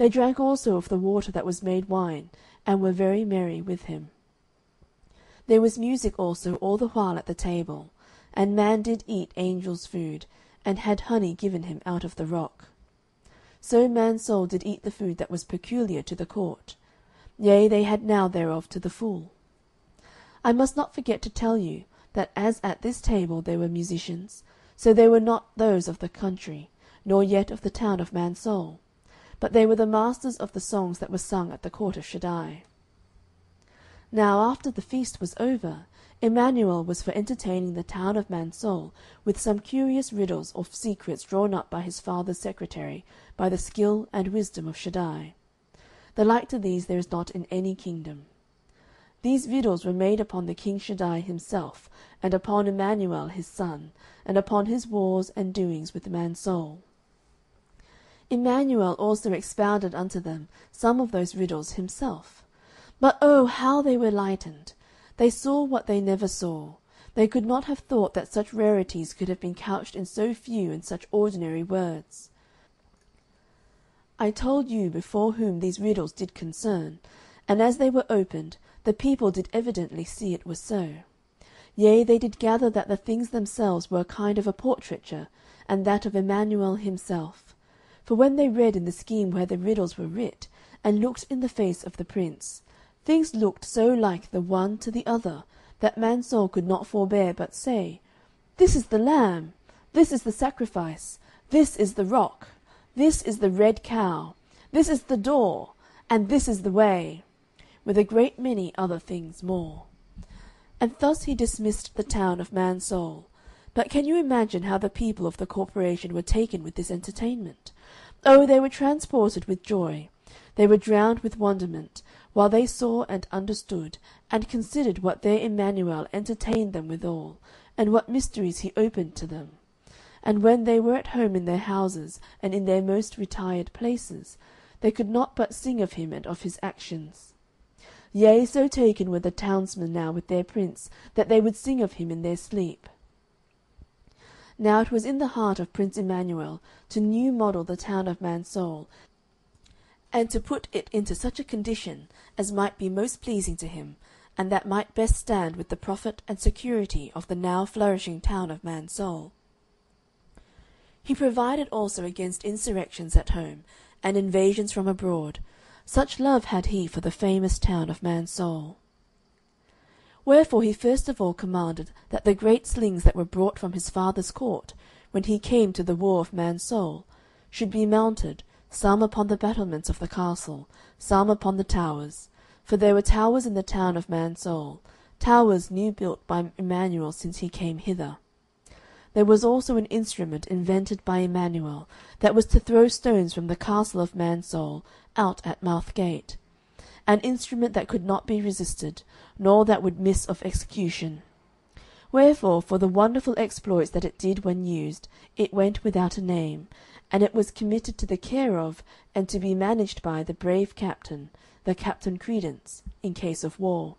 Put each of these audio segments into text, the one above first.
They drank also of the water that was made wine, and were very merry with him. There was music also all the while at the table, and man did eat angels' food, and had honey given him out of the rock. So man's soul did eat the food that was peculiar to the court; yea, they had now thereof to the full. I must not forget to tell you, that as at this table there were musicians, so they were not those of the country, nor yet of the town of man's soul, but they were the masters of the songs that were sung at the court of Shaddai. Now after the feast was over, Emmanuel was for entertaining the town of man's soul with some curious riddles or secrets drawn up by his father's secretary, by the skill and wisdom of Shaddai. The like to these there is not in any kingdom. These riddles were made upon the king Shaddai himself, and upon Emmanuel his son, and upon his wars and doings with man's soul. Emmanuel also expounded unto them some of those riddles himself. But oh, how they were lightened! They saw what they never saw. They could not have thought that such rarities could have been couched in so few and such ordinary words. I told you before whom these riddles did concern, and as they were opened, the people did evidently see it was so. Yea, they did gather that the things themselves were a kind of a portraiture, and that of Emmanuel himself. For when they read in the scheme where the riddles were writ, and looked in the face of the prince, things looked so like the one to the other, that man's soul could not forbear but say, This is the lamb, this is the sacrifice, this is the rock, this is the red cow, this is the door, and this is the way, with a great many other things more. And thus he dismissed the town of man's soul. But can you imagine how the people of the corporation were taken with this entertainment? Oh, they were transported with joy. They were drowned with wonderment, while they saw and understood, and considered what their Emmanuel entertained them withal, and what mysteries he opened to them. And when they were at home in their houses, and in their most retired places, they could not but sing of him and of his actions. Yea, so taken were the townsmen now with their prince, that they would sing of him in their sleep. Now it was in the heart of Prince Emmanuel to new model the town of man's soul, and to put it into such a condition as might be most pleasing to him, and that might best stand with the profit and security of the now flourishing town of man's soul. He provided also against insurrections at home, and invasions from abroad, such love had he for the famous town of man's soul. Wherefore he first of all commanded that the great slings that were brought from his father's court, when he came to the war of man's soul, should be mounted, some upon the battlements of the castle, some upon the towers, for there were towers in the town of man's soul, towers new built by Emmanuel since he came hither. There was also an instrument invented by Emmanuel, that was to throw stones from the castle of man's soul out at Mouth Gate, an instrument that could not be resisted, nor that would miss of execution. Wherefore, for the wonderful exploits that it did when used, it went without a name, and it was committed to the care of, and to be managed by, the brave captain, the Captain Credence, in case of war.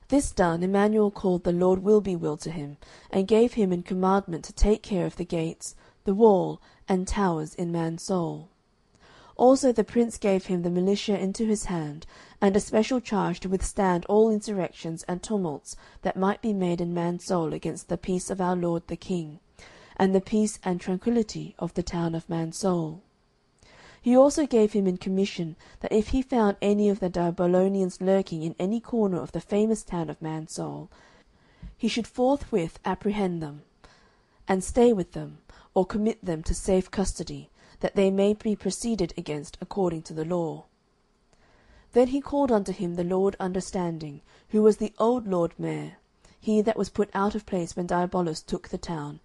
This done, Emmanuel called the Lord Will-be-will to him, and gave him in commandment to take care of the gates, the wall, and towers in man's soul. Also the prince gave him the militia into his hand, and a special charge to withstand all insurrections and tumults that might be made in man's soul against the peace of our lord the king, and the peace and tranquillity of the town of man's soul. He also gave him in commission that if he found any of the Babylonians lurking in any corner of the famous town of man's soul, he should forthwith apprehend them, and stay with them, or commit them to safe custody, that they may be proceeded against according to the law. Then he called unto him the Lord Understanding, who was the old Lord Mayor, he that was put out of place when Diabolus took the town,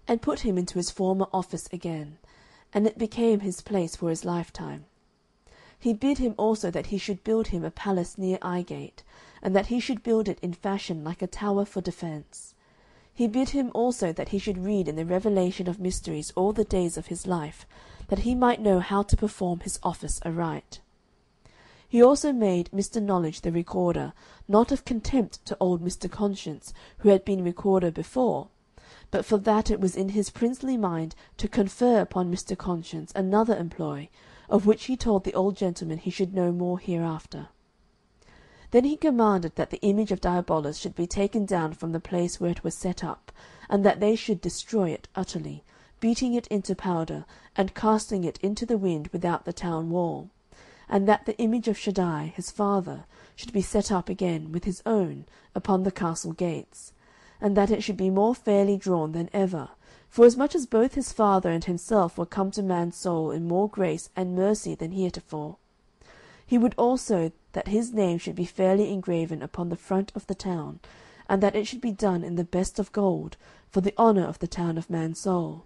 and put him into his former office again, and it became his place for his lifetime. He bid him also that he should build him a palace near Ighgate, and that he should build it in fashion like a tower for defence. He bid him also that he should read in the revelation of mysteries all the days of his life, that he might know how to perform his office aright. He also made Mr. Knowledge the recorder, not of contempt to old Mr. Conscience, who had been recorder before, but for that it was in his princely mind to confer upon Mr. Conscience another employ, of which he told the old gentleman he should know more hereafter. Then he commanded that the image of Diabolus should be taken down from the place where it was set up, and that they should destroy it utterly, beating it into powder, and casting it into the wind without the town wall, and that the image of Shaddai his father should be set up again with his own upon the castle gates, and that it should be more fairly drawn than ever, forasmuch as both his father and himself were come to man's soul in more grace and mercy than heretofore. He would also that his name should be fairly engraven upon the front of the town, and that it should be done in the best of gold, for the honour of the town of man's soul.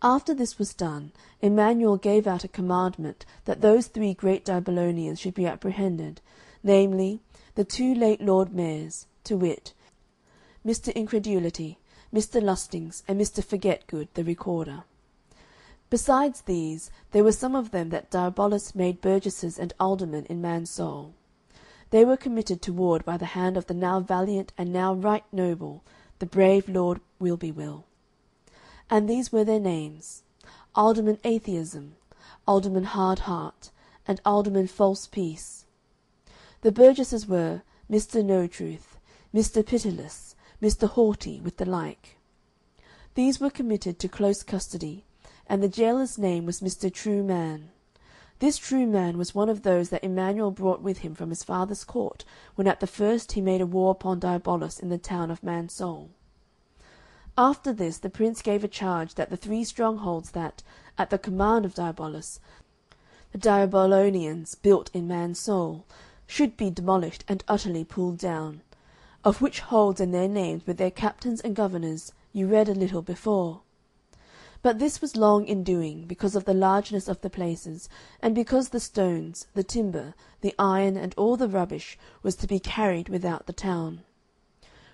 After this was done, Emmanuel gave out a commandment that those 3 great Dibylonians should be apprehended, namely, the 2 late Lord Mayors, to wit, Mr. Incredulity, Mr. Lustings, and Mr. Forgetgood, the recorder. Besides these, there were some of them that Diabolus made burgesses and aldermen in man's soul. They were committed to ward by the hand of the now valiant and now right noble, the brave Lord Wilbywill. And these were their names: Alderman Atheism, Alderman Hard Heart, and Alderman False Peace. The burgesses were Mr. No Truth, Mr. Pitiless, Mr. Haughty, with the like. These were committed to close custody, and the jailor's name was Mr. True Man. This True Man was one of those that Emmanuel brought with him from his father's court, when at the first he made a war upon Diabolus in the town of Man's Soul. After this the prince gave a charge that the 3 strongholds that, at the command of Diabolus, the Diabolonians built in Man's Soul, should be demolished and utterly pulled down, of which holds and their names with their captains and governors you read a little before. But this was long in doing, because of the largeness of the places, and because the stones, the timber, the iron, and all the rubbish was to be carried without the town.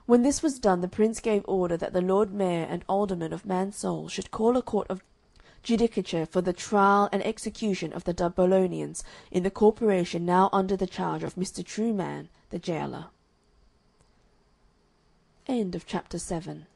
When this was done, the prince gave order that the Lord Mayor and aldermen of Man's Soul should call a court of judicature for the trial and execution of the Dibylonians in the corporation now under the charge of Mr. True Man, the jailor. End of chapter 7.